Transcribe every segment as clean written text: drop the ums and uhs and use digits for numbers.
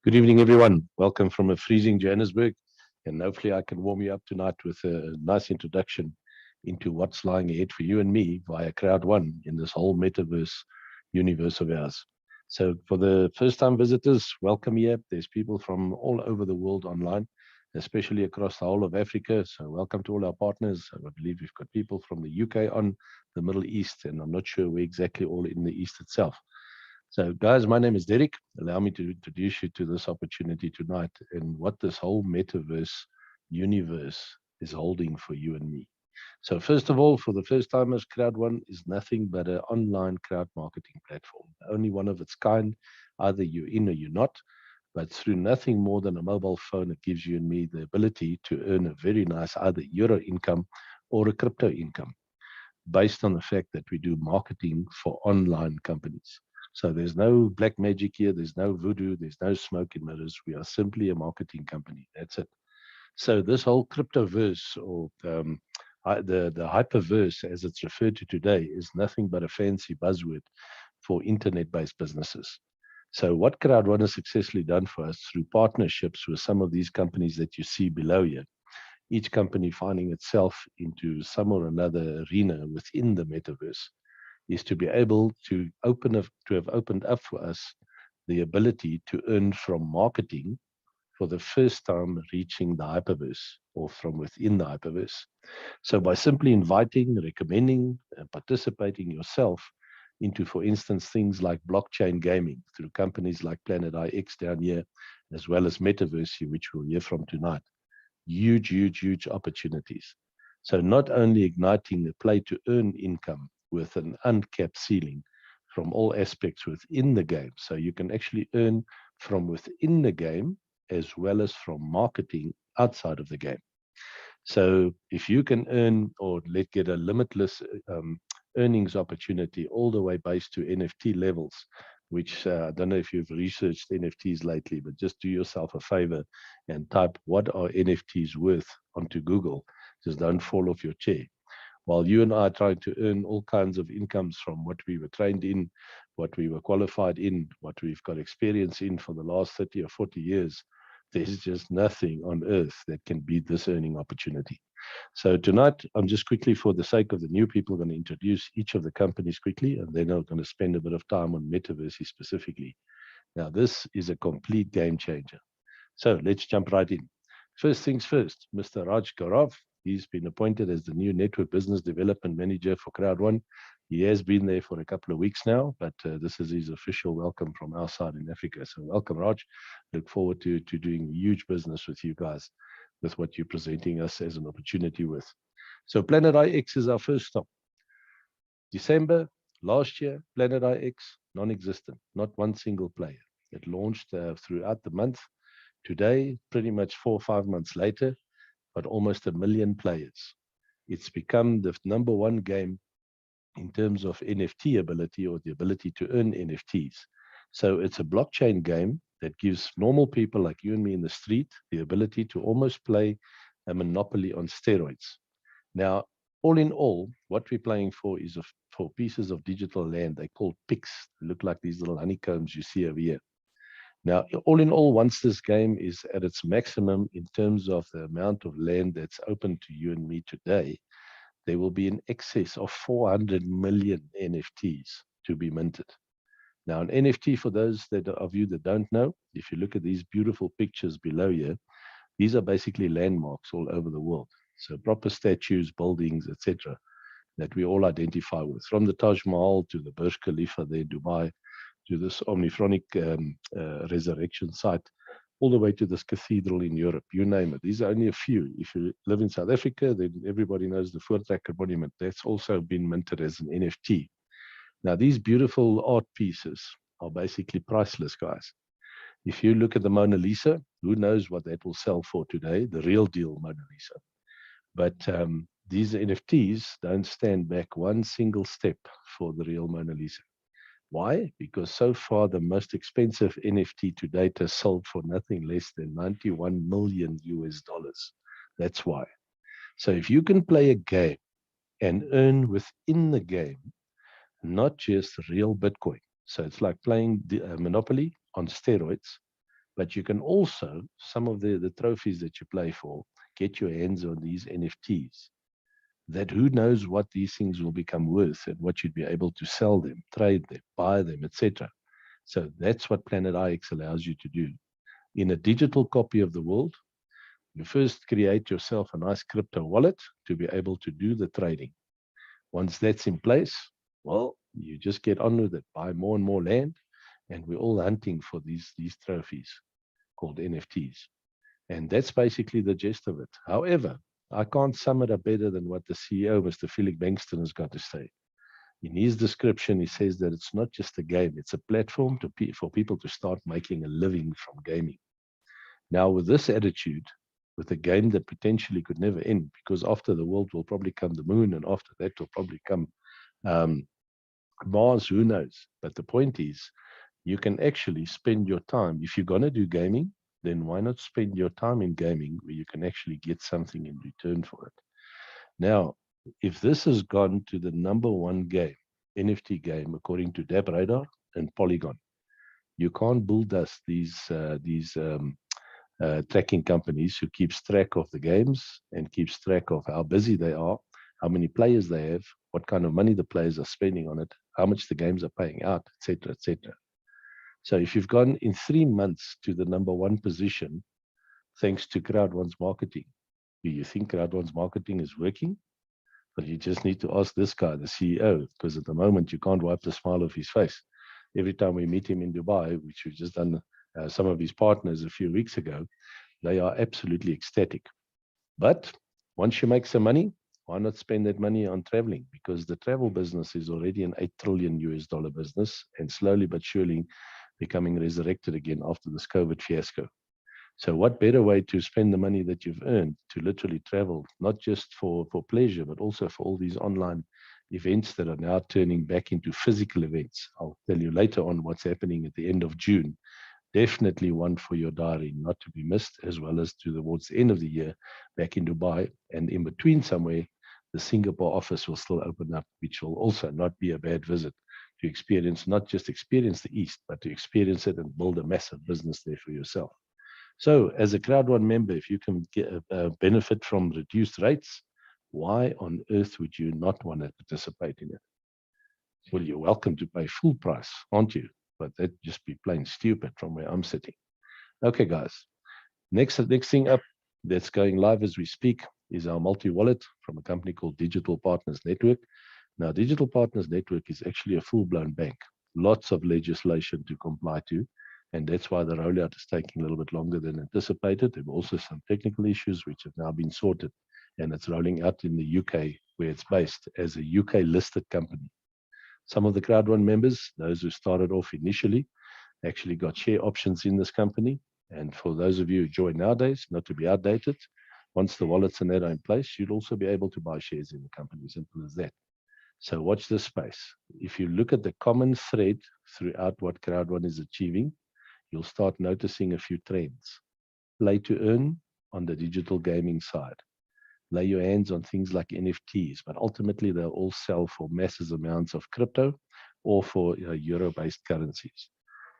Good evening, everyone. Welcome from a freezing Johannesburg. And hopefully I can warm you up tonight with a nice introduction into what's lying ahead for you and me via CROWD1 in this whole metaverse universe of ours. So for the first-time visitors, welcome here. There's people from all over the world online, especially across the whole of Africa. So welcome to all our partners. I believe we've got people from the UK on, the Middle East, and I'm not sure where exactly all in the East itself. So guys, my name is Derek. Allow me to introduce you to this opportunity tonight and what this whole metaverse universe is holding for you and me. So first of all, for the first timers, CROWD1 is nothing but an online crowd marketing platform. Only one of its kind. Either you're in or you're not, but through nothing more than a mobile phone, it gives you and me the ability to earn a very nice either euro income or a crypto income based on the fact that we do marketing for online companies. So there's no black magic here, there's no voodoo, there's no smoke and mirrors. We are simply a marketing company. That's it. So this whole cryptoverse or the hyperverse, as it's referred to today, is nothing but a fancy buzzword for internet-based businesses. So what CROWD1 has successfully done for us through partnerships with some of these companies that you see below here, each company finding itself into some or another arena within the metaverse, is to be able to have opened up for us the ability to earn from marketing for the first time reaching the hyperverse or from within the hyperverse. So by simply inviting, recommending, and participating yourself into, for instance, things like blockchain gaming through companies like Planet IX down here, as well as Metaversy, which we'll hear from tonight. Huge opportunities. So not only igniting the play to earn income with an uncapped ceiling from all aspects within the game. So you can actually earn from within the game as well as from marketing outside of the game. So if you can earn or get a limitless earnings opportunity all the way based to NFT levels, which I don't know if you've researched NFTs lately, but just do yourself a favor and type what are NFTs worth onto Google. Just don't fall off your chair. While you and I are trying to earn all kinds of incomes from what we were trained in, what we were qualified in, what we've got experience in for the last 30 or 40 years, there's just nothing on earth that can beat this earning opportunity. So tonight, I'm just quickly, for the sake of the new people, going to introduce each of the companies quickly, and then I'm going to spend a bit of time on Metaversy specifically. Now, this is a complete game changer. So let's jump right in. First things first, Mr. Raj Gaurav. He's been appointed as the new Network Business Development Manager for CROWD1. He has been there for a couple of weeks now, but this is his official welcome from our side in Africa. So welcome, Raj. Look forward to doing huge business with you guys, with what you're presenting us as an opportunity with. So Planet IX is our first stop. December last year, Planet IX, non-existent, not one single player. It launched throughout the month. Today, pretty much 4 or 5 months later, but almost 1 million players. It's become the number one game in terms of NFT ability or the ability to earn NFTs. So it's a blockchain game that gives normal people like you and me in the street the ability to almost play a monopoly on steroids. Now, all in all, what we're playing for is for pieces of digital land. They call picks. They look like these little honeycombs you see over here. Now, all in all, once this game is at its maximum in terms of the amount of land that's open to you and me today, there will be in excess of 400 million NFTs to be minted. Now, an NFT, for those of you that don't know, if you look at these beautiful pictures below here, these are basically landmarks all over the world. So proper statues, buildings, etc., that we all identify with, from the Taj Mahal to the Burj Khalifa there in Dubai, to this omniphronic resurrection site, all the way to this cathedral in Europe, you name it. These are only a few. If you live in South Africa, then everybody knows the Voortrekker Monument. That's also been minted as an NFT. Now, these beautiful art pieces are basically priceless, guys. If you look at the Mona Lisa, who knows what that will sell for today, the real deal Mona Lisa. But these NFTs don't stand back one single step for the real Mona Lisa. Why? Because so far the most expensive NFT to date has sold for nothing less than 91 million US dollars. That's why. So if you can play a game and earn within the game, not just real Bitcoin. So it's like playing Monopoly on steroids, But you can also, some of the trophies that you play for, get your hands on these NFTs. That who knows what these things will become worth and what you'd be able to sell them, trade them, buy them, etc. So that's what Planet IX allows you to do. In a digital copy of the world, you first create yourself a nice crypto wallet to be able to do the trading. Once that's in place, well, you just get on with it, buy more and more land, and we're all hunting for these trophies called NFTs. And that's basically the gist of it. However, I can't sum it up better than what the CEO, Mr. Philip Bankston, has got to say. In his description, he says that it's not just a game, it's a platform for people to start making a living from gaming. Now, with this attitude, with a game that potentially could never end, because after the world will probably come the moon, and after that will probably come Mars, who knows? But the point is, you can actually spend your time. If you're going to do gaming, then why not spend your time in gaming where you can actually get something in return for it? Now, if this has gone to the #1 game, NFT game, according to Dab Radar and Polygon, you can't bull dust these tracking companies who keeps track of the games and keeps track of how busy they are, how many players they have, what kind of money the players are spending on it, how much the games are paying out, etc., etc. So if you've gone in 3 months to the #1 position, thanks to CROWD1's marketing, do you think CROWD1's marketing is working? Well, you just need to ask this guy, the CEO, because at the moment you can't wipe the smile off his face. Every time we meet him in Dubai, which we've just done some of his partners a few weeks ago, they are absolutely ecstatic. But once you make some money, why not spend that money on traveling? Because the travel business is already an $8 trillion business, and slowly but surely becoming resurrected again after this COVID fiasco. So what better way to spend the money that you've earned to literally travel, not just for pleasure, but also for all these online events that are now turning back into physical events. I'll tell you later on what's happening at the end of June. Definitely one for your diary, not to be missed, as well as towards the end of the year back in Dubai. And in between somewhere, the Singapore office will still open up, which will also not be a bad visit to experience, not just experience the East, but to experience it and build a massive business there for yourself. So as a CROWD1 member, if you can benefit from reduced rates, why on earth would you not want to participate in it? Well, you're welcome to pay full price, aren't you? But that'd just be plain stupid from where I'm sitting. Okay, guys. Next thing up that's going live as we speak is our multi-wallet from a company called Digital Partners Network. Now, Digital Partners Network is actually a full-blown bank. Lots of legislation to comply to, and that's why the rollout is taking a little bit longer than anticipated. There were also some technical issues which have now been sorted, and it's rolling out in the UK, where it's based as a UK-listed company. Some of the CROWD1 members, those who started off initially, actually got share options in this company. And for those of you who join nowadays, not to be outdated, once the wallets and that are in place, you'd also be able to buy shares in the company, simple as that. So watch this space. If you look at the common thread throughout what CROWD1 is achieving, you'll start noticing a few trends. Play to earn on the digital gaming side. Lay your hands on things like NFTs, but ultimately they'll all sell for massive amounts of crypto or for euro-based currencies.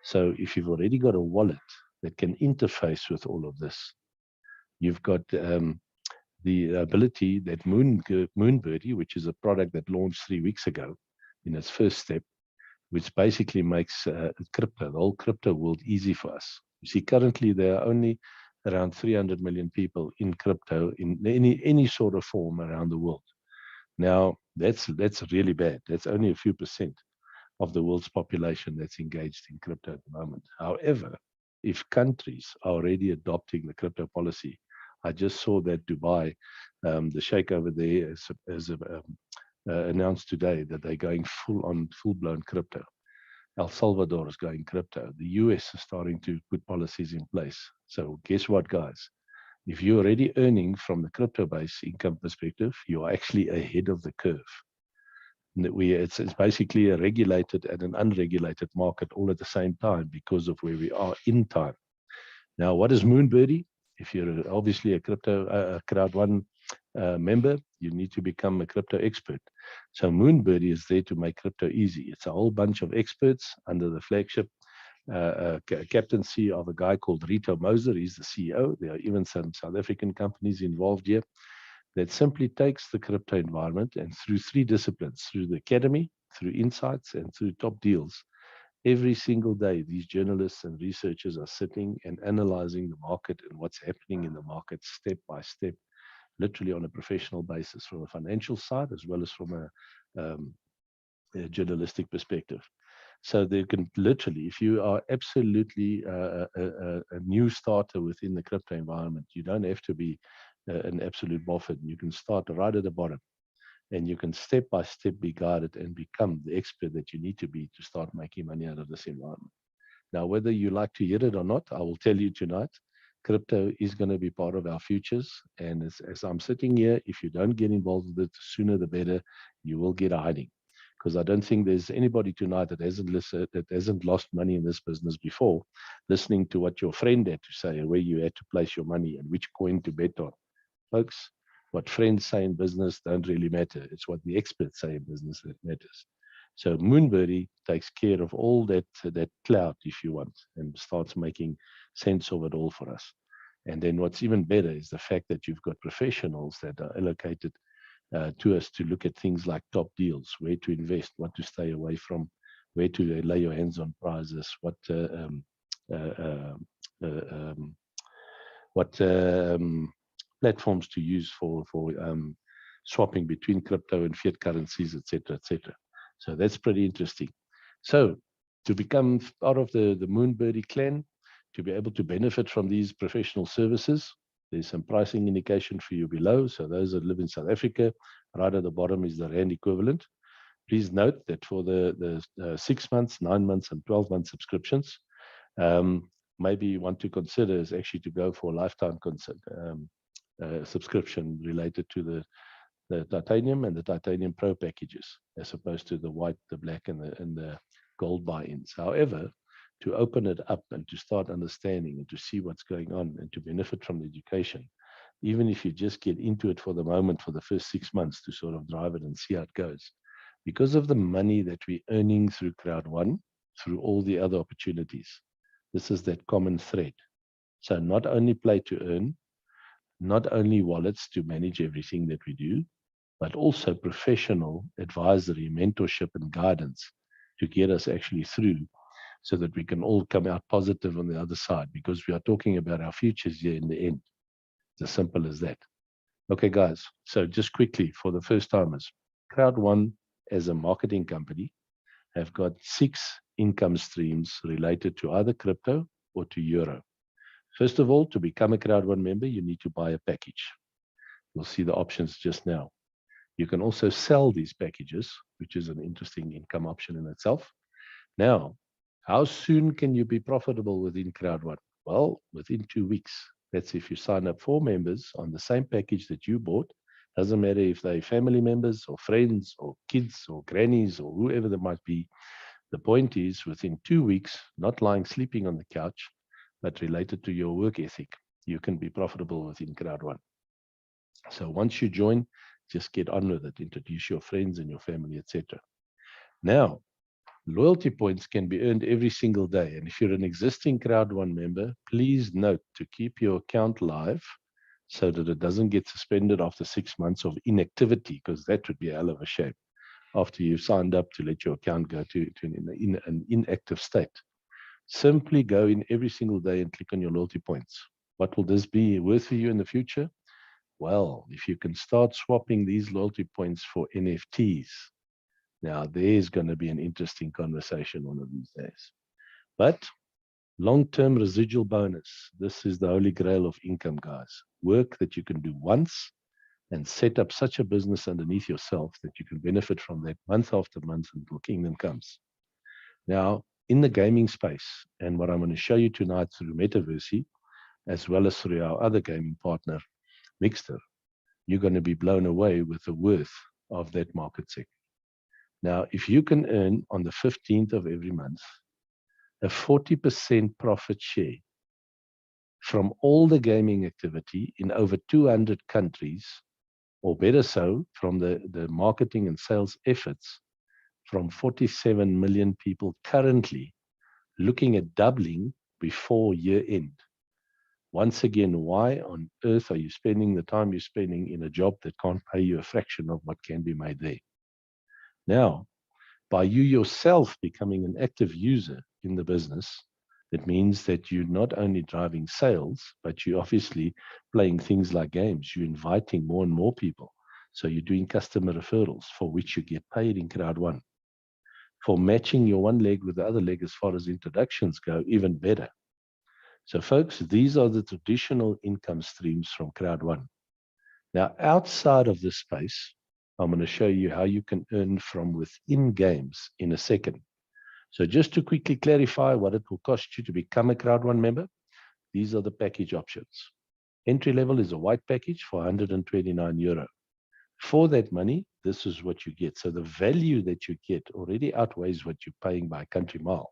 So if you've already got a wallet that can interface with all of this, you've got the ability that Moonbirdie, which is a product that launched 3 weeks ago in its first step, which basically makes crypto, the whole crypto world, easy for us. You see, currently there are only around 300 million people in crypto in any sort of form around the world. Now, that's really bad. That's only a few percent of the world's population that's engaged in crypto at the moment. However, if countries are already adopting the crypto policy, I just saw that Dubai, the sheikh over there has announced today that they're going full-blown crypto. El Salvador is going crypto. The US is starting to put policies in place. So guess what, guys? If you're already earning from the crypto-based income perspective, you are actually ahead of the curve. It's basically a regulated and an unregulated market all at the same time because of where we are in time. Now, what is Moonbirdie? If you're obviously a CROWD1 member, you need to become a crypto expert. So Moonbirdie is there to make crypto easy. It's a whole bunch of experts under the flagship captaincy of a guy called Rito Moser. He's the CEO. There are even some South African companies involved here, that simply takes the crypto environment and through 3 disciplines, through the academy, through insights, and through top deals. Every single day, these journalists and researchers are sitting and analyzing the market and what's happening in the market step by step, literally on a professional basis, from a financial side as well as from a journalistic perspective. So they can literally, if you are absolutely a new starter within the crypto environment, you don't have to be an absolute Buffett. You can start right at the bottom, and you can step by step be guided and become the expert that you need to be to start making money out of this environment. Now, whether you like to hear it or not, I will tell you tonight, crypto is going to be part of our futures. And as I'm sitting here, if you don't get involved with it, the sooner the better, you will get a hiding. Because I don't think there's anybody tonight that hasn't lost money in this business before, listening to what your friend had to say, where you had to place your money and which coin to bet on. Folks, what friends say in business don't really matter. It's what the experts say in business that matters. So Moonbirdie takes care of all that cloud, if you want, and starts making sense of it all for us. And then what's even better is the fact that you've got professionals that are allocated to us to look at things like top deals, where to invest, what to stay away from, where to lay your hands on prizes, what platforms to use for swapping between crypto and fiat currencies, etc., etc. So that's pretty interesting. So to become part of the Moonbirdie clan, to be able to benefit from these professional services, there's some pricing indication for you below. So those that live in South Africa, right at the bottom is the Rand equivalent. Please note that for the 6 months, 9 months, and 12-month subscriptions, maybe you want to consider is actually to go for a lifetime subscription related to the titanium and the titanium pro packages, as opposed to the white, the black, and the gold buy-ins. However, to open it up and to start understanding and to see what's going on and to benefit from the education, even if you just get into it for the moment for the first 6 months to sort of drive it and see how it goes, because of the money that we're earning through CROWD1, through all the other opportunities, this is that common thread. So not only play to earn, not only wallets to manage everything that we do, but also professional advisory, mentorship, and guidance to get us actually through so that we can all come out positive on the other side, because we are talking about our futures here in the end. It's as simple as that. Okay, guys, so just quickly for the first timers, CROWD1 as a marketing company have got 6 income streams related to either crypto or to euro. First of all, to become a CROWD1 member, you need to buy a package. You'll see the options just now. You can also sell these packages, which is an interesting income option in itself. Now, how soon can you be profitable within CROWD1? Well, within 2 weeks. That's if you sign up 4 members on the same package that you bought. Doesn't matter if they're family members or friends or kids or grannies or whoever they might be. The point is, within 2 weeks, not lying sleeping on the couch, but related to your work ethic, you can be profitable within CROWD1. So once you join, just get on with it. Introduce your friends and your family, etc. Now, loyalty points can be earned every single day. And if you're an existing CROWD1 member, please note to keep your account live so that it doesn't get suspended after 6 months of inactivity, because that would be a hell of a shame after you've signed up to let your account go to an inactive state. Simply go in every single day and click on your loyalty points. What will this be worth for you in the future? Well, if you can start swapping these loyalty points for NFTs, now there's going to be an interesting conversation one of these days. But long-term residual bonus, this is the holy grail of income, guys. Work that you can do once and set up such a business underneath yourself that you can benefit from that month after month until kingdom comes. Now, in the gaming space, and what I'm going to show you tonight through Metaversy, as well as through our other gaming partner, Mixter, you're going to be blown away with the worth of that market sector. Now, if you can earn on the 15th of every month a 40% profit share from all the gaming activity in over 200 countries, or better so, from the marketing and sales efforts from 47 million people currently looking at doubling before year end. Once again, why on earth are you spending the time you're spending in a job that can't pay you a fraction of what can be made there? Now, by you yourself becoming an active user in the business, it means that you're not only driving sales, but you're obviously playing things like games. You're inviting more and more people. So you're doing customer referrals for which you get paid in CROWD1. For matching your one leg with the other leg as far as introductions go, even better. So folks, these are the traditional income streams from CROWD1. Now, outside of this space, I'm going to show you how you can earn from within games in a second. So just to quickly clarify what it will cost you to become a CROWD1 member, these are the package options. Entry level is a white package for €129. For that money, this is what you get. So the value that you get already outweighs what you're paying by a country mile.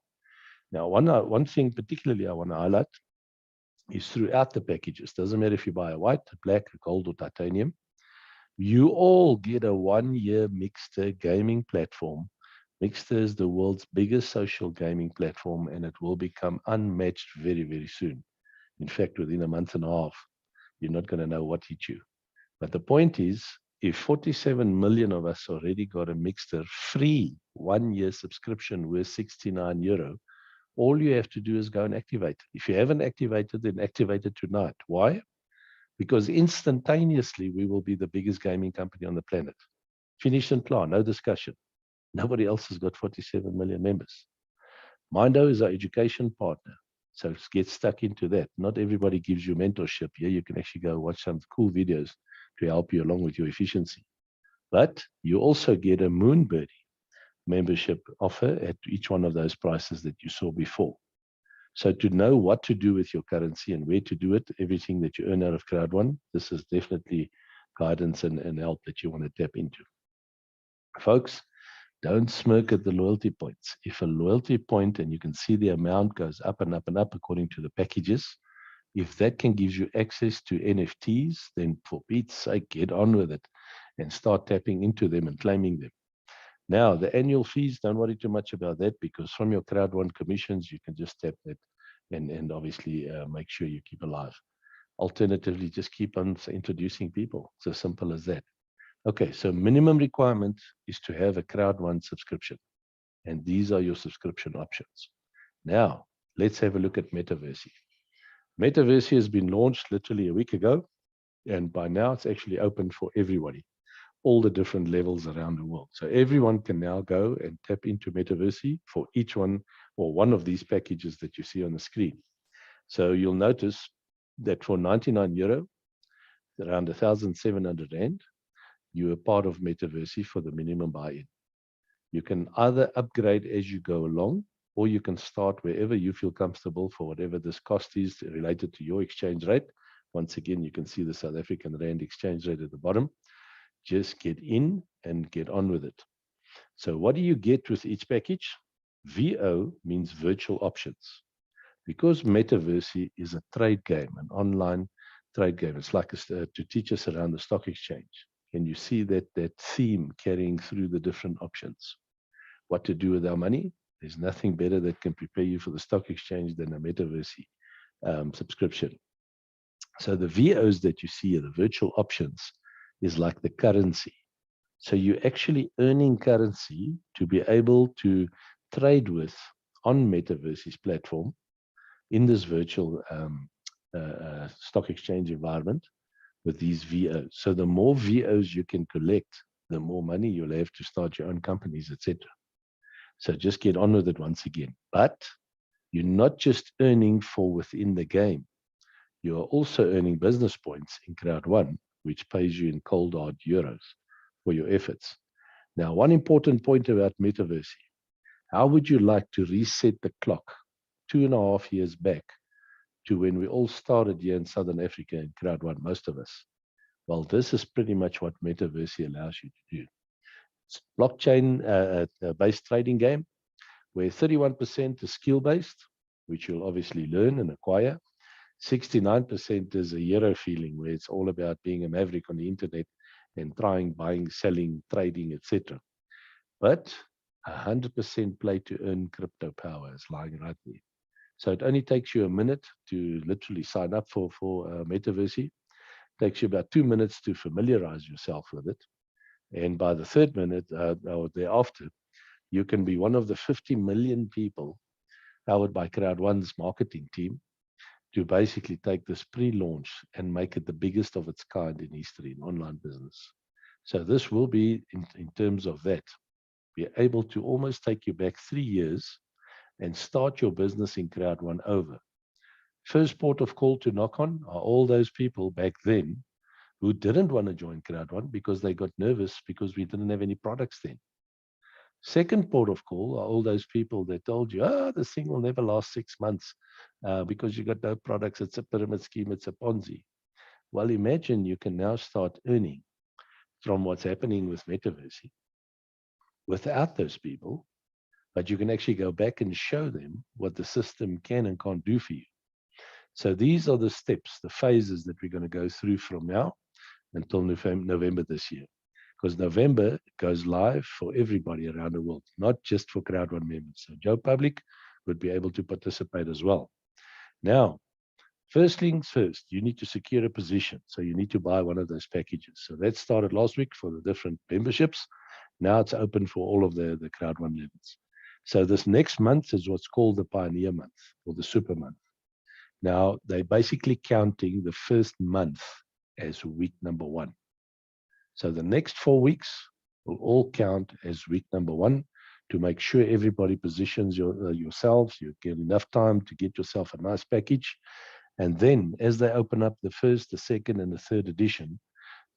Now, one thing particularly I want to highlight is throughout the packages, doesn't matter if you buy a white, a black, a gold, or titanium, you all get a 1-year Mixter gaming platform. Mixter is the world's biggest social gaming platform, and it will become unmatched very, very soon. In fact, within a month and a half, you're not going to know what hit you. But the point is, if 47 million of us already got a Mixter free 1-year subscription worth €69, all you have to do is go and activate it. If you haven't activated, then activate it tonight. Why? Because instantaneously, we will be the biggest gaming company on the planet. Finished and plan, no discussion. Nobody else has got 47 million members. Mindo is our education partner. So get stuck into that. Not everybody gives you mentorship. Here you can actually go watch some cool videos to help you along with your efficiency. But you also get a Moonbirdie membership offer at each one of those prices that you saw before. So to know what to do with your currency and where to do it, everything that you earn out of CROWD1, this is definitely guidance and help that you want to tap into. Folks, don't smirk at the loyalty points. If a loyalty point, and you can see the amount goes up and up and up according to the packages, if that can give you access to NFTs, then for Pete's sake, get on with it and start tapping into them and claiming them. Now, the annual fees, don't worry too much about that, because from your CROWD1 commissions, you can just tap that and obviously make sure you keep alive. Alternatively, just keep on introducing people. It's as simple as that. Okay, so minimum requirement is to have a CROWD1 subscription. And these are your subscription options. Now, let's have a look at Metaversy. Metaversy has been launched literally a week ago. And by now, it's actually open for everybody, all the different levels around the world. So everyone can now go and tap into Metaversy for each one or one of these packages that you see on the screen. So you'll notice that for €99, around 1,700 Rand, you are part of Metaversy for the minimum buy-in. You can either upgrade as you go along, or you can start wherever you feel comfortable for whatever this cost is related to your exchange rate. Once again, you can see the South African Rand exchange rate at the bottom. Just get in and get on with it. So what do you get with each package? VO means virtual options. Because Metaversy is a trade game, an online trade game, it's like to teach us around the stock exchange. Can you see that theme carrying through the different options? What to do with our money? There's nothing better that can prepare you for the stock exchange than a Metaversy subscription. So the VOs that you see are the virtual options, is like the currency. So you're actually earning currency to be able to trade with on Metaversy's platform in this virtual stock exchange environment with these VOs. So the more VOs you can collect, the more money you'll have to start your own companies, etc. So just get on with it once again. But you're not just earning for within the game. You are also earning business points in CROWD1, which pays you in cold hard euros for your efforts. Now, one important point about Metaversy. How would you like to reset the clock 2.5 years back to when we all started here in Southern Africa in CROWD1, most of us? Well, this is pretty much what Metaversy allows you to do. It's a blockchain-based trading game where 31% is skill-based, which you'll obviously learn and acquire. 69% is a hero feeling, where it's all about being a maverick on the internet and trying, buying, selling, trading, etc. But 100% play to earn crypto power is lying right there. So it only takes you a minute to literally sign up for Metaversy. It takes you about 2 minutes to familiarize yourself with it. And by the third minute or thereafter, you can be one of the 50 million people powered by CROWD1's marketing team to basically take this pre-launch and make it the biggest of its kind in history in online business. So this will be, in terms of that, be able to almost take you back 3 years and start your business in CROWD1 over. First port of call to knock on are all those people back then who didn't want to join CROWD1 because they got nervous because we didn't have any products then. Second port of call are all those people that told you, this thing will never last 6 months because you got no products, it's a pyramid scheme, it's a Ponzi. Well, imagine you can now start earning from what's happening with Metaversy without those people, but you can actually go back and show them what the system can and can't do for you. So these are the steps, the phases that we're going to go through from now until November this year. Because November goes live for everybody around the world, not just for CROWD1 members. So Joe Public would be able to participate as well. Now, first things first, you need to secure a position. So you need to buy one of those packages. So that started last week for the different memberships. Now it's open for all of the CROWD1 levels. So this next month is what's called the Pioneer Month or the Super Month. Now, they're basically counting the first month as week number 1. So the next 4 weeks will all count as week number 1 to make sure everybody positions yourselves. You get enough time to get yourself a nice package. And then as they open up the first, the second, and the third edition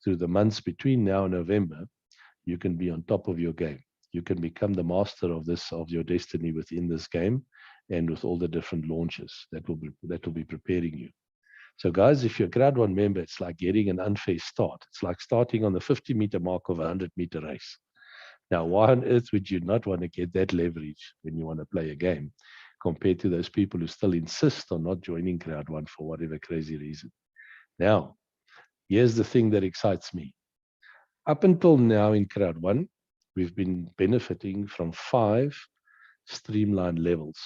through the months between now and November, you can be on top of your game. You can become the master of your destiny within this game and with all the different launches that will be preparing you. So guys, if you're a CROWD1 member, it's like getting an unfair start. It's like starting on the 50-meter mark of a 100-meter race. Now, why on earth would you not want to get that leverage when you want to play a game compared to those people who still insist on not joining CROWD1 for whatever crazy reason? Now, here's the thing that excites me. Up until now in CROWD1, we've been benefiting from 5 streamlined levels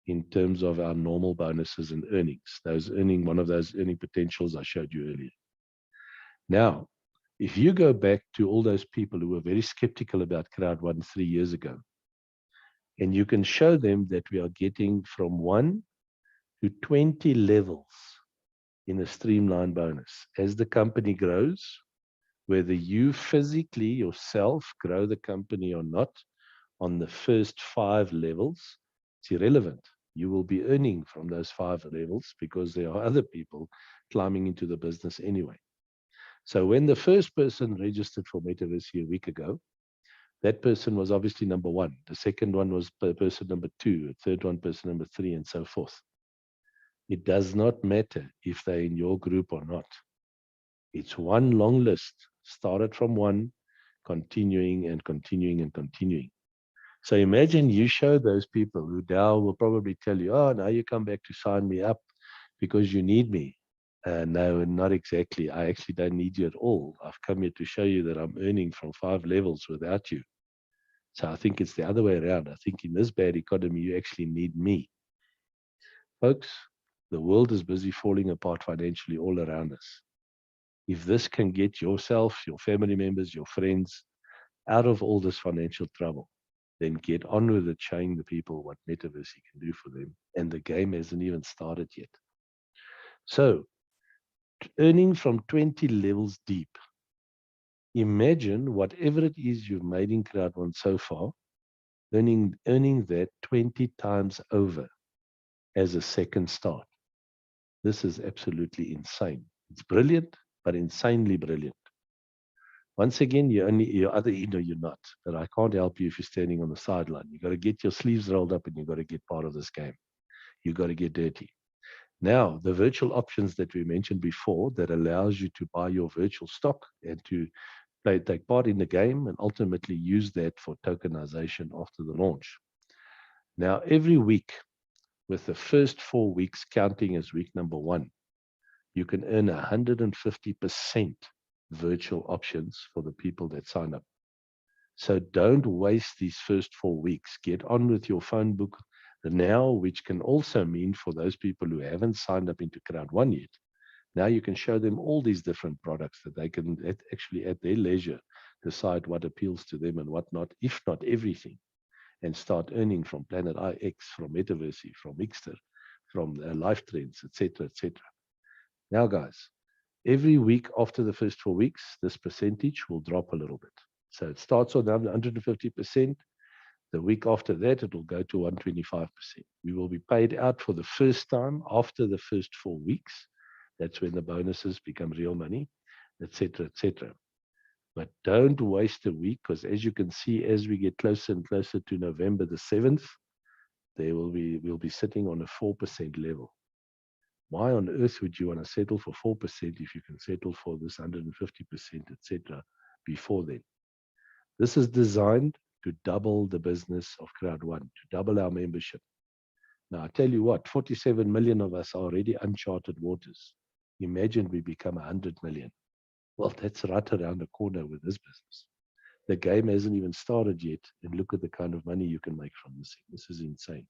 in terms of our normal bonuses and earnings. One of those earning potentials I showed you earlier. Now, if you go back to all those people who were very skeptical about CROWD1 3 years ago, and you can show them that we are getting from 1 to 20 levels in a streamlined bonus. As the company grows, whether you physically yourself grow the company or not, on the first 5 levels, it's irrelevant. You will be earning from those 5 levels because there are other people climbing into the business anyway. So when the first person registered for Metaversy a week ago, that person was obviously number 1. The second one was person number 2, the third one person number 3, and so forth. It does not matter if they're in your group or not. It's one long list, started from 1, continuing and continuing and continuing. So imagine you show those people who now will probably tell you, now you come back to sign me up because you need me. No, not exactly. I actually don't need you at all. I've come here to show you that I'm earning from 5 levels without you. So I think it's the other way around. I think in this bad economy, you actually need me. Folks, the world is busy falling apart financially all around us. If this can get yourself, your family members, your friends out of all this financial trouble, then get on with it, showing the people what Metaversy can do for them. And the game hasn't even started yet. So, earning from 20 levels deep. Imagine whatever it is you've made in CROWD1 so far, earning that 20 times over as a second start. This is absolutely insane. It's brilliant, but insanely brilliant. Once again, you're not. But I can't help you if you're standing on the sideline. You've got to get your sleeves rolled up and you've got to get part of this game. You've got to get dirty. Now, the virtual options that we mentioned before that allows you to buy your virtual stock and to take part in the game and ultimately use that for tokenization after the launch. Now, every week, with the first 4 weeks counting as week number 1, you can earn 150% virtual options for the people that sign up. So don't waste these first 4 weeks. Get on with your phone book now, which can also mean for those people who haven't signed up into CROWD1 yet. Now you can show them all these different products that they can actually at their leisure decide what appeals to them and what not, if not everything, and start earning from Planet IX, from Metaversy, from Mixter, from Life Trends, etc., etc. Now, guys, every week after the first 4 weeks, this percentage will drop a little bit. So it starts on 150%. The week after that, it will go to 125%. We will be paid out for the first time after the first 4 weeks. That's when the bonuses become real money, etc., etc. But don't waste a week, because as you can see, as we get closer and closer to November the 7th, we'll be sitting on a 4% level. Why on earth would you want to settle for 4% if you can settle for this 150%, etc., before then? This is designed to double the business of CROWD1, to double our membership. Now, I tell you what, 47 million of us are already uncharted waters. Imagine we become 100 million. Well, that's right around the corner with this business. The game hasn't even started yet, and look at the kind of money you can make from this thing. This is insane.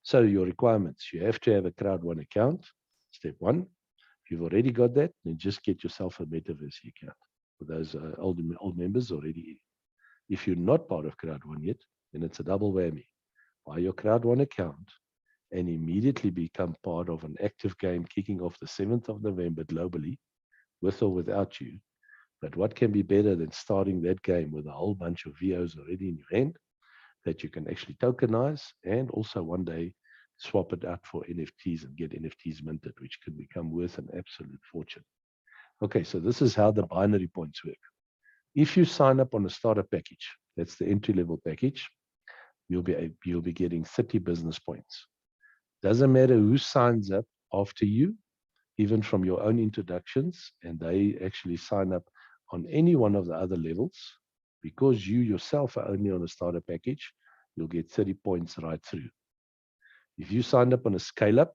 So your requirements, you have to have a CROWD1 account, step one. If you've already got that, then just get yourself a Metaversy account for those old members already in. If you're not part of CROWD1 yet, then it's a double whammy. Buy your CROWD1 account and immediately become part of an active game kicking off the 7th of November globally, with or without you. But what can be better than starting that game with a whole bunch of VOs already in your hand that you can actually tokenize and also one day swap it out for NFTs and get NFTs minted, which can become worth an absolute fortune. Okay, so this is how the binary points work. If you sign up on a starter package, that's the entry-level package, you'll be getting 30 business points. Doesn't matter who signs up after you, even from your own introductions, and they actually sign up on any one of the other levels, because you yourself are only on a starter package, you'll get 30 points right through. If you sign up on a scale-up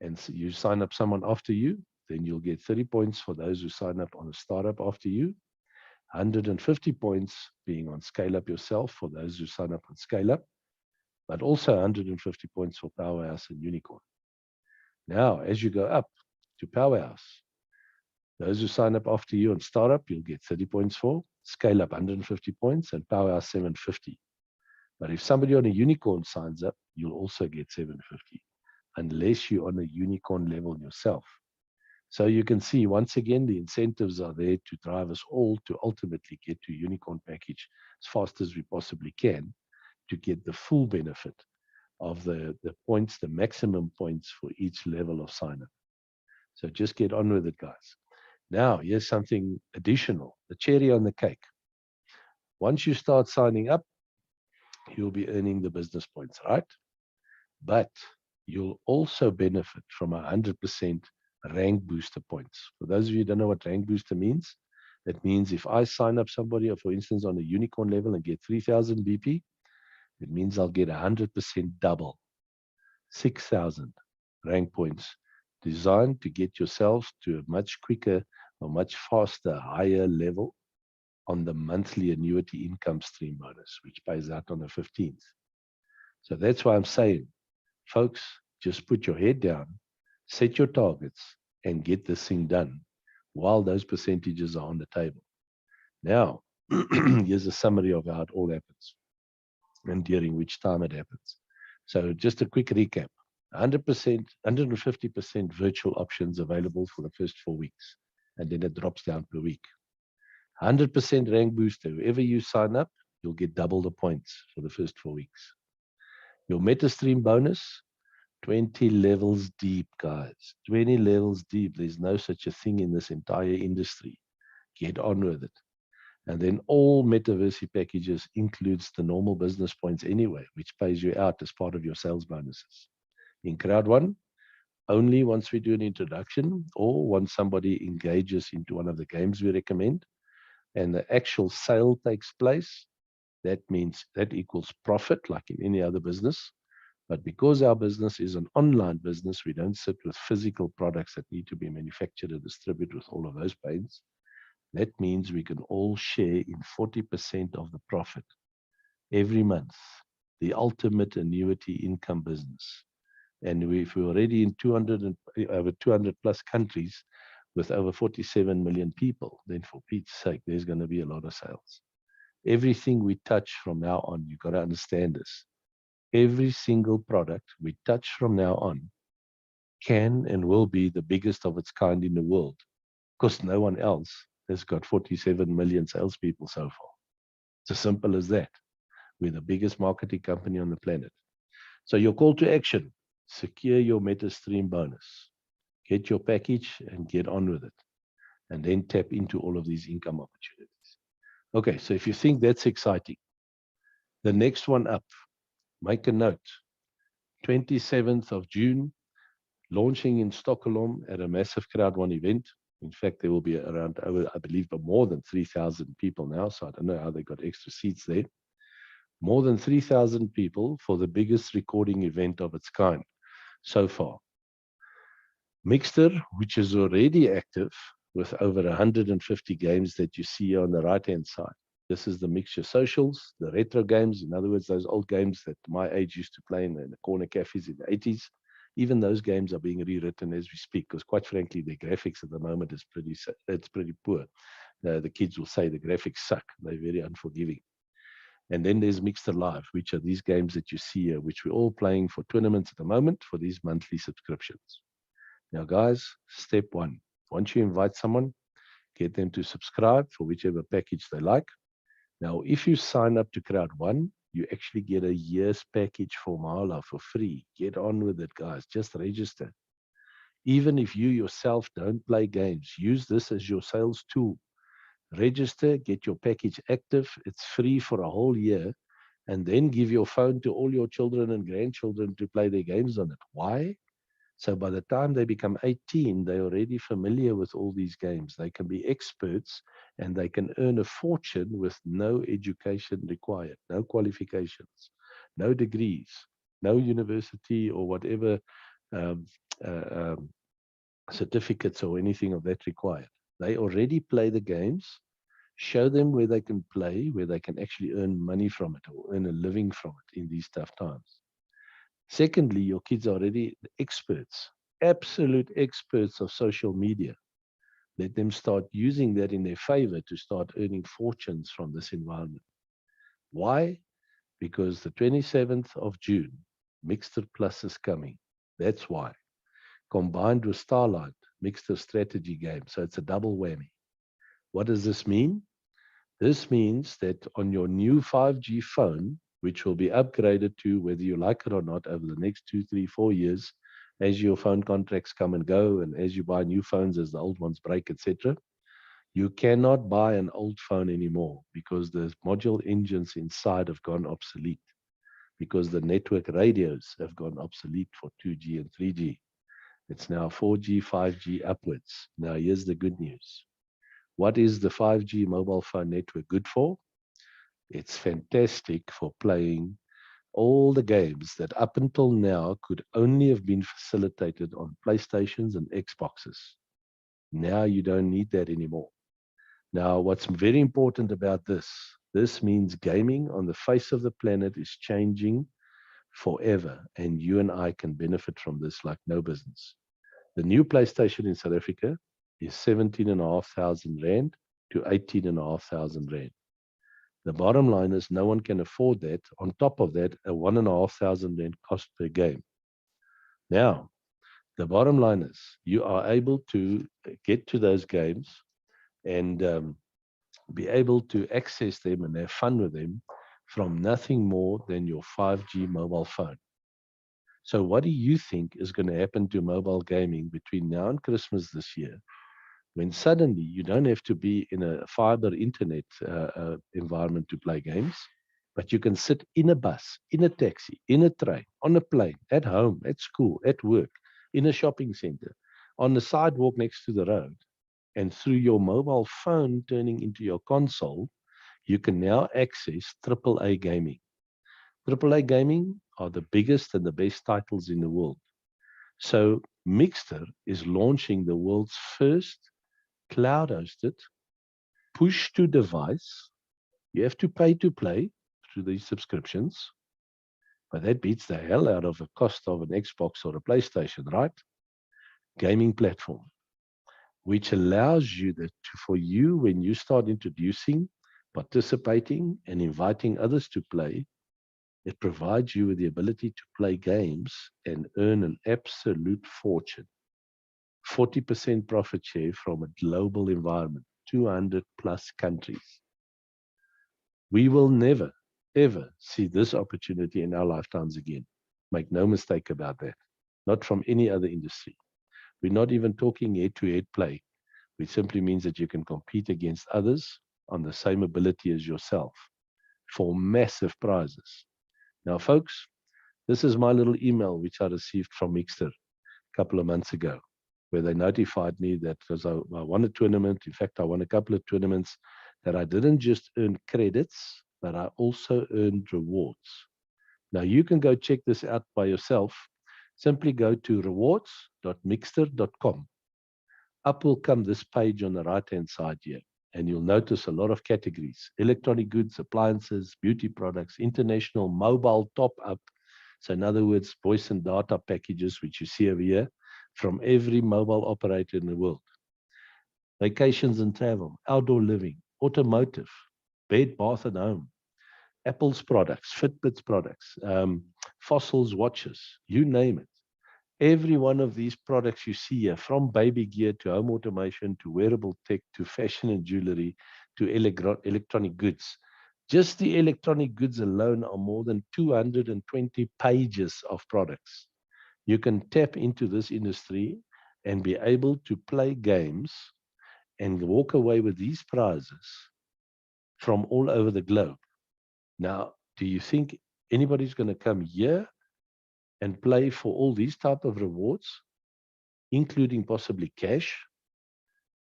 and you sign up someone after you, then you'll get 30 points for those who sign up on a startup after you, 150 points being on scale-up yourself for those who sign up on scale-up, but also 150 points for Powerhouse and Unicorn. Now, as you go up to Powerhouse, those who sign up after you on startup, you'll get 30 points for, scale-up 150 points, and Powerhouse 750. But if somebody on a Unicorn signs up, you'll also get 750, unless you're on a Unicorn level yourself. So you can see, once again, the incentives are there to drive us all to ultimately get to Unicorn package as fast as we possibly can, to get the full benefit of the points, the maximum points for each level of sign-up. So just get on with it, guys. Now, here's something additional, the cherry on the cake. Once you start signing up, you'll be earning the business points, right? But you'll also benefit from 100% rank booster points. For those of you who don't know what rank booster means, that means if I sign up somebody, for instance, on a Unicorn level and get 3,000 BP, it means I'll get 100% double, 6,000 rank points, designed to get yourselves to a much quicker or much faster, higher level on the monthly annuity income stream bonus, which pays out on the 15th. So that's why I'm saying, folks, just put your head down, set your targets, and get this thing done while those percentages are on the table. Now, here's a summary of how it all happens and during which time it happens. So just a quick recap. 100%, 150% virtual options available for the first 4 weeks, and then it drops down per week. 100% rank booster. Whoever you sign up, you'll get double the points for the first 4 weeks. Your MetaStream bonus, 20 levels deep, guys. 20 levels deep. There's no such a thing in this entire industry. Get on with it. And then all Metaversy packages includes the normal business points anyway, which pays you out as part of your sales bonuses. In CROWD1, only once we do an introduction or once somebody engages into one of the games we recommend and the actual sale takes place, that means that equals profit like in any other business. But because our business is an online business, we don't sit with physical products that need to be manufactured and distributed with all of those pains. That means we can all share in 40% of the profit every month, the ultimate annuity income business. And if we're already in over 200 plus countries with over 47 million people, then for Pete's sake, there's going to be a lot of sales. Everything we touch from now on, you've got to understand this. Every single product we touch from now on can and will be the biggest of its kind in the world, because no one else has got 47 million salespeople so far. It's as simple as that. We're the biggest marketing company on the planet. So your call to action, secure your MetaStream bonus. Get your package and get on with it. And then tap into all of these income opportunities. Okay, so if you think that's exciting, the next one up, make a note. 27th of June, launching in Stockholm at a massive CROWD1 event. In fact, there will be around, I believe, more than 3,000 people now. So I don't know how they got extra seats there. More than 3,000 people for the biggest recording event of its kind so far. Mixter, which is already active with over 150 games that you see on the right-hand side. This is the mixture socials, the retro games. In other words, those old games that my age used to play in the corner cafes in the 80s. Even those games are being rewritten as we speak, because quite frankly, the graphics at the moment is pretty poor. The kids will say the graphics suck. They're very unforgiving. And then there's Mixter Live, which are these games that you see here, which we're all playing for tournaments at the moment for these monthly subscriptions. Now, guys, step one, once you invite someone, get them to subscribe for whichever package they like. Now, if you sign up to CROWD1, you actually get a year's package for Mala for free. Get on with it, guys. Just register. Even if you yourself don't play games, use this as your sales tool. Register, get your package active. It's free for a whole year. And then give your phone to all your children and grandchildren to play their games on it. Why? So by the time they become 18, they're already familiar with all these games. They can be experts and they can earn a fortune with no education required, no qualifications, no degrees, no university or whatever certificates or anything of that required. They already play the games. Show them where they can play, where they can actually earn money from it or earn a living from it in these tough times. Secondly, your kids are already experts, absolute experts of social media. Let them start using that in their favor to start earning fortunes from this environment. Why? Because the 27th of June, Mixter Plus is coming. That's why. Combined with Starlight, Mixter strategy game. So it's a double whammy. What does this mean? This means that on your new 5G phone, which will be upgraded to whether you like it or not over the next 2, 3, 4 years, as your phone contracts come and go, and as you buy new phones, as the old ones break, etc., you cannot buy an old phone anymore because the module engines inside have gone obsolete, because the network radios have gone obsolete for 2G and 3G. It's now 4G, 5G upwards. Now, here's the good news. What is the 5G mobile phone network good for? It's fantastic for playing all the games that up until now could only have been facilitated on PlayStations and Xboxes. Now you don't need that anymore. Now, what's very important about this means gaming on the face of the planet is changing forever, and you and I can benefit from this like no business. The new PlayStation in South Africa is 17,500 Rand to 18,500 Rand. The bottom line is no one can afford that. On top of that, a 1,500 Rand cost per game. Now, the bottom line is you are able to get to those games and be able to access them and have fun with them from nothing more than your 5G mobile phone. So what do you think is going to happen to mobile gaming between now and Christmas this year, when suddenly you don't have to be in a fiber internet environment to play games, but you can sit in a bus, in a taxi, in a train, on a plane, at home, at school, at work, in a shopping center, on the sidewalk next to the road, and through your mobile phone turning into your console, you can now access AAA gaming. AAA gaming are the biggest and the best titles in the world. So Mixter is launching the world's first cloud-hosted push to device. You have to pay to play through these subscriptions, but that beats the hell out of the cost of an Xbox or a PlayStation, right? Gaming platform, which allows you that for you, when you start introducing, participating, and inviting others to play, it provides you with the ability to play games and earn an absolute fortune. 40% profit share from a global environment, 200 plus countries. We will never, ever see this opportunity in our lifetimes again. Make no mistake about that. Not from any other industry. We're not even talking head-to-head play, which simply means that you can compete against others on the same ability as yourself for massive prizes. Now, folks, this is my little email which I received from Mixter a couple of months ago, where they notified me that because I won a tournament, in fact, I won a couple of tournaments, that I didn't just earn credits, but I also earned rewards. Now, you can go check this out by yourself. Simply go to rewards.mixter.com. Up will come this page on the right-hand side here, and you'll notice a lot of categories: electronic goods, appliances, beauty products, international mobile top-up. So in other words, voice and data packages, which you see over here, from every mobile operator in the world. Vacations and travel, outdoor living, automotive, bed, bath and home, Apple's products, Fitbit's products, Fossils watches, you name it. Every one of these products you see here, from baby gear to home automation to wearable tech to fashion and jewelry to electronic goods. Just the electronic goods alone are more than 220 pages of products. You can tap into this industry and be able to play games and walk away with these prizes from all over the globe. Now, do you think anybody's going to come here and play for all these type of rewards, including possibly cash?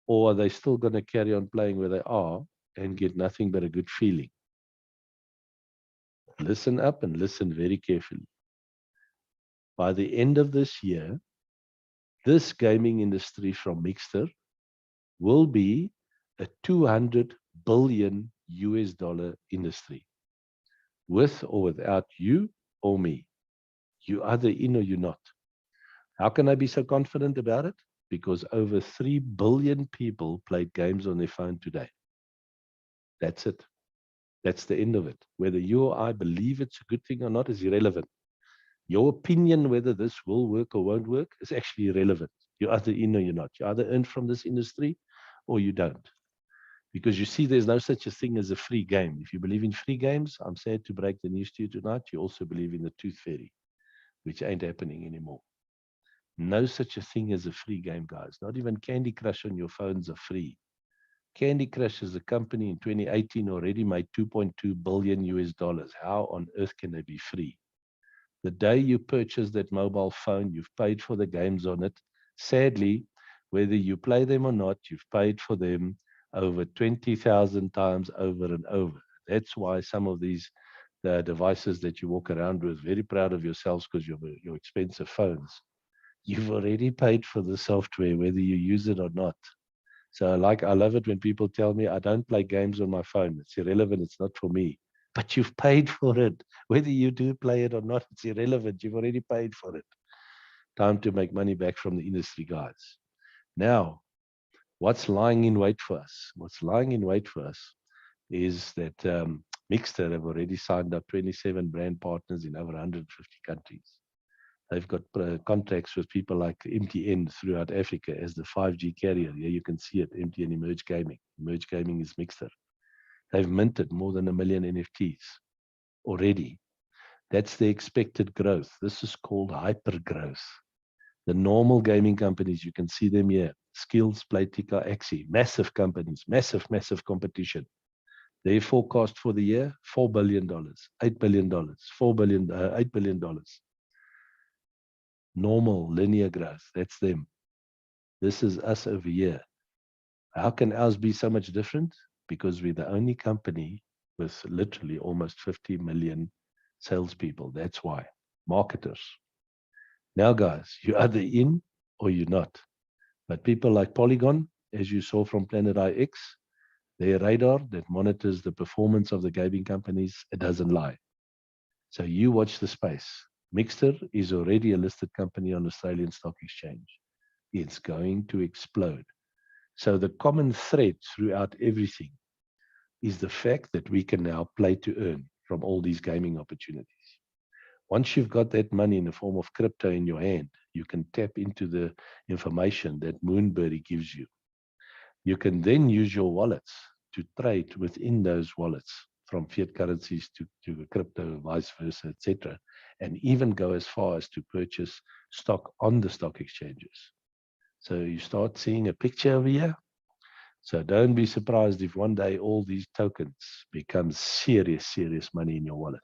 Or are they still going to carry on playing where they are and get nothing but a good feeling? Listen up and listen very carefully. By the end of this year, this gaming industry from Mixter will be a $200 billion industry, with or without you or me. You either in or you're not. How can I be so confident about it? Because over 3 billion people played games on their phone today. That's it. That's the end of it. Whether you or I believe it's a good thing or not is irrelevant. Your opinion whether this will work or won't work is actually irrelevant. You're either in or you're not. You either earn from this industry or you don't. Because you see, there's no such a thing as a free game. If you believe in free games, I'm sad to break the news to you tonight, you also believe in the tooth fairy, which ain't happening anymore. No such a thing as a free game, guys. Not even Candy Crush on your phones are free. Candy Crush as a company in 2018 already made $2.2 billion. How on earth can they be free? The day you purchase that mobile phone, you've paid for the games on it. Sadly, whether you play them or not, you've paid for them over 20,000 times over and over. That's why some of these devices that you walk around with, very proud of yourselves because your expensive phones. You've already paid for the software, whether you use it or not. So I love it when people tell me, I don't play games on my phone. It's irrelevant. It's not for me. But you've paid for it. Whether you do play it or not, it's irrelevant. You've already paid for it. Time to make money back from the industry, guys. Now, what's lying in wait for us? What's lying in wait for us is that Mixter have already signed up 27 brand partners in over 150 countries. They've got contracts with people like MTN throughout Africa as the 5G carrier. Here you can see it, MTN Emerge Gaming. Emerge Gaming is Mixter. They've minted more than 1 million NFTs already. That's the expected growth. This is called hyper growth. The normal gaming companies, you can see them here. Skills, Playtika, Axie, massive companies, massive competition. Their forecast for the year, $4 billion, $8 billion, $8 billion. Normal linear growth, that's them. This is us over here. How can ours be so much different? Because we're the only company with literally almost 50 million salespeople. That's why. Marketers. Now, guys, you're either in or you're not. But people like Polygon, as you saw from Planet IX, Their radar that monitors the performance of the gaming companies, it doesn't lie. So you watch the space. Mixter is already a listed company on Australian Stock Exchange. It's going to explode. So the common thread throughout everything is the fact that we can now play to earn from all these gaming opportunities. Once you've got that money in the form of crypto in your hand, you can tap into the information that Moonberry gives you. You can then use your wallets to trade within those wallets, from fiat currencies to crypto, vice versa, etc., and even go as far as to purchase stock on the stock exchanges. So you start seeing a picture over here. So don't be surprised if one day all these tokens become serious money in your wallet.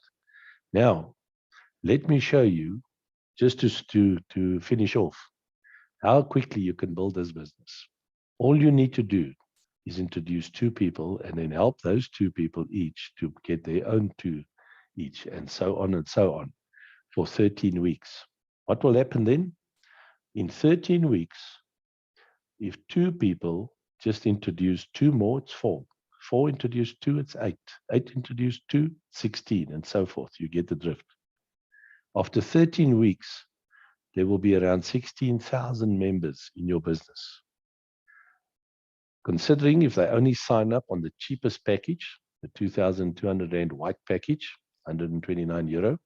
Now, let me show you, just to finish off, how quickly you can build this business. All you need to do is introduce 2 people and then help those 2 people each to get their own 2 each, and so on for 13 weeks. What will happen then? In 13 weeks, if 2 people just introduce 2 more, it's 4. 4 introduce 2, it's 8. 8 introduce 2, 16, and so forth. You get the drift. After 13 weeks, there will be around 16,000 members in your business. Considering if they only sign up on the cheapest package, the 2,200 Rand white package, 129 euro,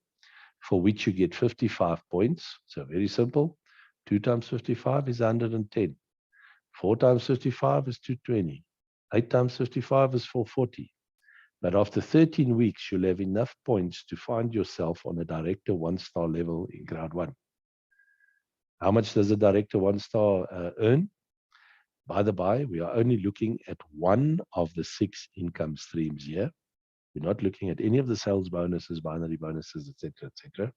for which you get 55 points. So very simple. 2 times 55 is 110. 4 times 55 is 220. 8 times 55 is 440. But after 13 weeks, you'll have enough points to find yourself on a director 1-star level in CROWD1. How much does a director 1-star earn? By the by, we are only looking at one of the 6 income streams here. We're not looking at any of the sales bonuses, binary bonuses, etc., etc.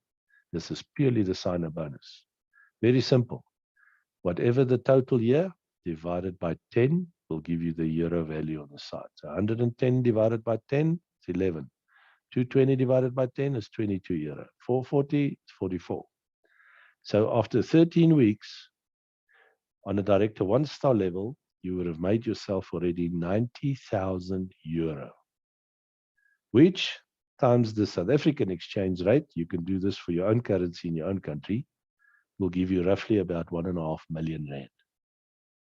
This is purely the sign-up bonus. Very simple. Whatever the total year divided by 10 will give you the euro value on the side. So 110 divided by 10 is 11. 220 divided by 10 is 22 euro. 440 is 44. So after 13 weeks, on a director 1-star level, you would have made yourself already 90,000 euro, which times the South African exchange rate, you can do this for your own currency in your own country, will give you roughly about 1.5 million Rand.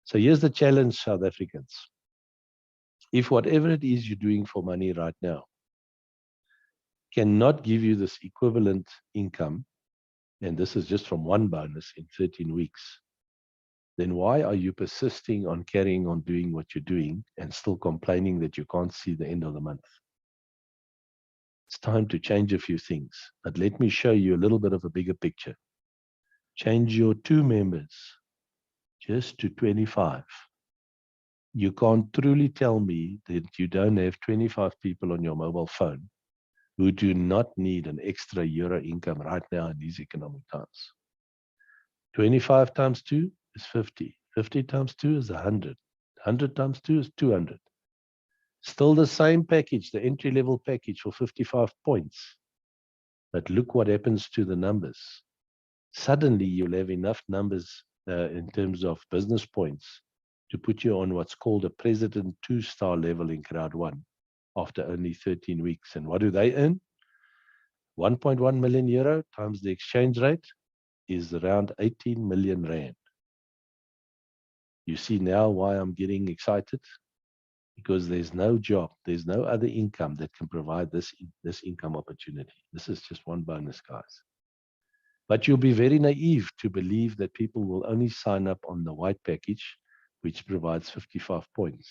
So here's the challenge, South Africans. If whatever it is you're doing for money right now cannot give you this equivalent income, and this is just from one bonus in 13 weeks, then why are you persisting on carrying on doing what you're doing and still complaining that you can't see the end of the month? It's time to change a few things, but let me show you a little bit of a bigger picture. Change your 2 members just to 25. You can't truly tell me that you don't have 25 people on your mobile phone who do not need an extra euro income right now in these economic times. 25 times 2 is 50. 50 times 2 is 100. 100 times 2 is 200. Still the same package, the entry-level package for 55 points. But look what happens to the numbers. Suddenly you'll have enough numbers in terms of business points to put you on what's called a President 2-star level in CROWD1 after only 13 weeks. And what do they earn? 1.1 million euro times the exchange rate is around 18 million Rand. You see now why I'm getting excited? Because there's no job, there's no other income that can provide this income opportunity. This is just one bonus, guys. But you'll be very naive to believe that people will only sign up on the white package, which provides 55 points.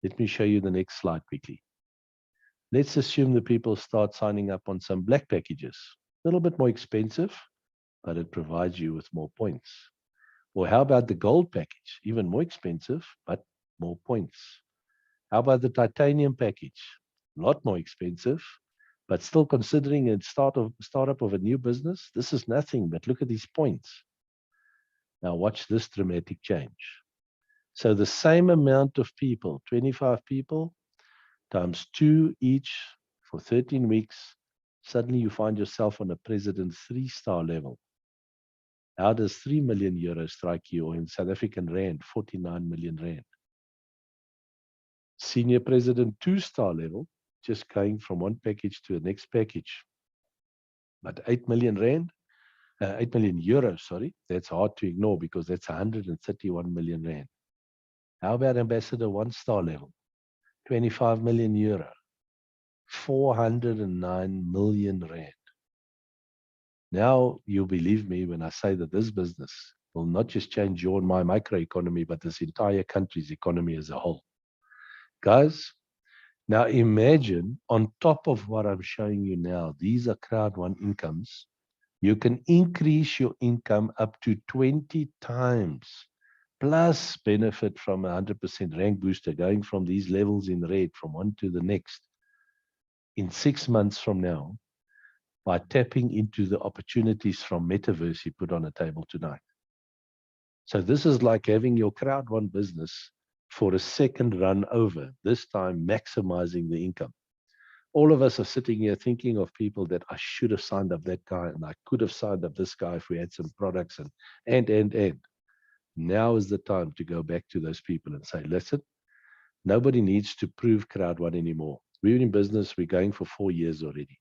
Let me show you the next slide quickly. Let's assume the people start signing up on some black packages. A little bit more expensive, but it provides you with more points. Or how about the gold package? Even more expensive, but more points. How about the titanium package? A lot more expensive, but still considering a startup of a new business, this is nothing, but look at these points. Now watch this dramatic change. So the same amount of people, 25 people, times 2 each for 13 weeks, suddenly you find yourself on a President 3-star level. How does 3 million euros strike you, or in South African Rand, 49 million Rand? Senior President 2-star level, just going from one package to the next package. But 8 million rand, 8 million euros, sorry, that's hard to ignore because that's 131 million rand. How about Ambassador 1-star level? 25 million euro, 409 million rand. Now you believe me when I say that this business will not just change your and my microeconomy, but this entire country's economy as a whole. Guys, now imagine on top of what I'm showing you now, these are CROWD1 incomes. You can increase your income up to 20 times, plus benefit from 100% rank booster, going from these levels in red from one to the next in 6 months from now, by tapping into the opportunities from Metaversy put on the table tonight. So this is like having your CROWD1 business for a second run over, this time maximizing the income. All of us are sitting here thinking of people that I should have signed up that guy and I could have signed up this guy if we had some products and. Now is the time to go back to those people and say, listen, nobody needs to prove CROWD1 anymore. We're in business, we're going for 4 years already.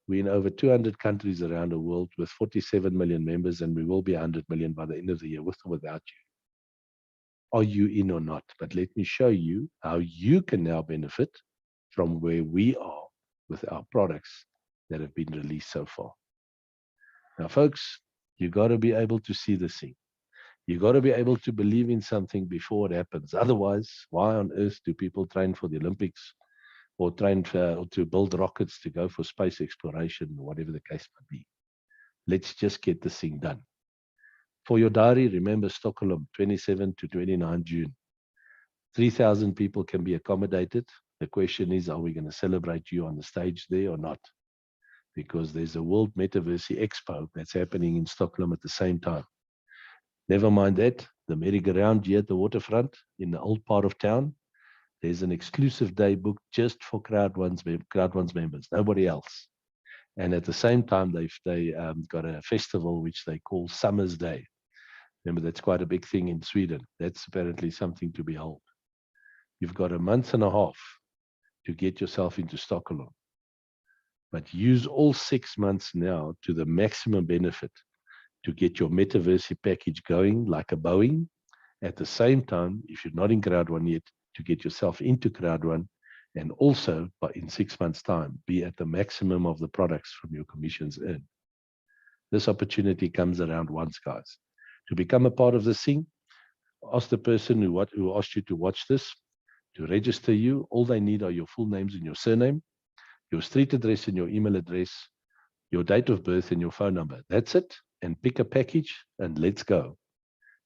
We're in over 200 countries around the world with 47 million members, and we will be 100 million by the end of the year with or without you. Are you in or not? But let me show you how you can now benefit from where we are with our products that have been released so far. Now, folks, you got to be able to see this thing. You got to be able to believe in something before it happens. Otherwise, why on earth do people train for the Olympics or train to build rockets to go for space exploration, or whatever the case might be? Let's just get this thing done. For your diary, remember Stockholm, 27 to 29 June. 3,000 people can be accommodated. The question is, are we going to celebrate you on the stage there or not? Because there's a World Metaversy Expo that's happening in Stockholm at the same time. Never mind that, the merry-go-round here at the waterfront in the old part of town, there's an exclusive day booked just for CROWD1's members, nobody else. And at the same time, they got a festival which they call Summer's Day. Remember, that's quite a big thing in Sweden. That's apparently something to behold. You've got a month and a half to get yourself into Stockholm. But use all 6 months now to the maximum benefit to get your Metaversy package going like a Boeing. At the same time, if you're not in CROWD1 yet, to get yourself into CROWD1, and also in 6 months' time, be at the maximum of the products from your commissions earned. This opportunity comes around once, guys. To become a part of this thing, ask the person who asked you to watch this to register you. All they need are your full names and your surname, your street address and your email address, your date of birth and your phone number. That's it. And pick a package and let's go.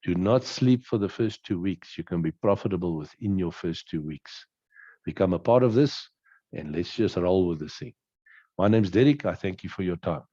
Do not sleep for the first 2 weeks. You can be profitable within your first 2 weeks. Become a part of this and let's just roll with this thing. My name's Derek. I thank you for your time.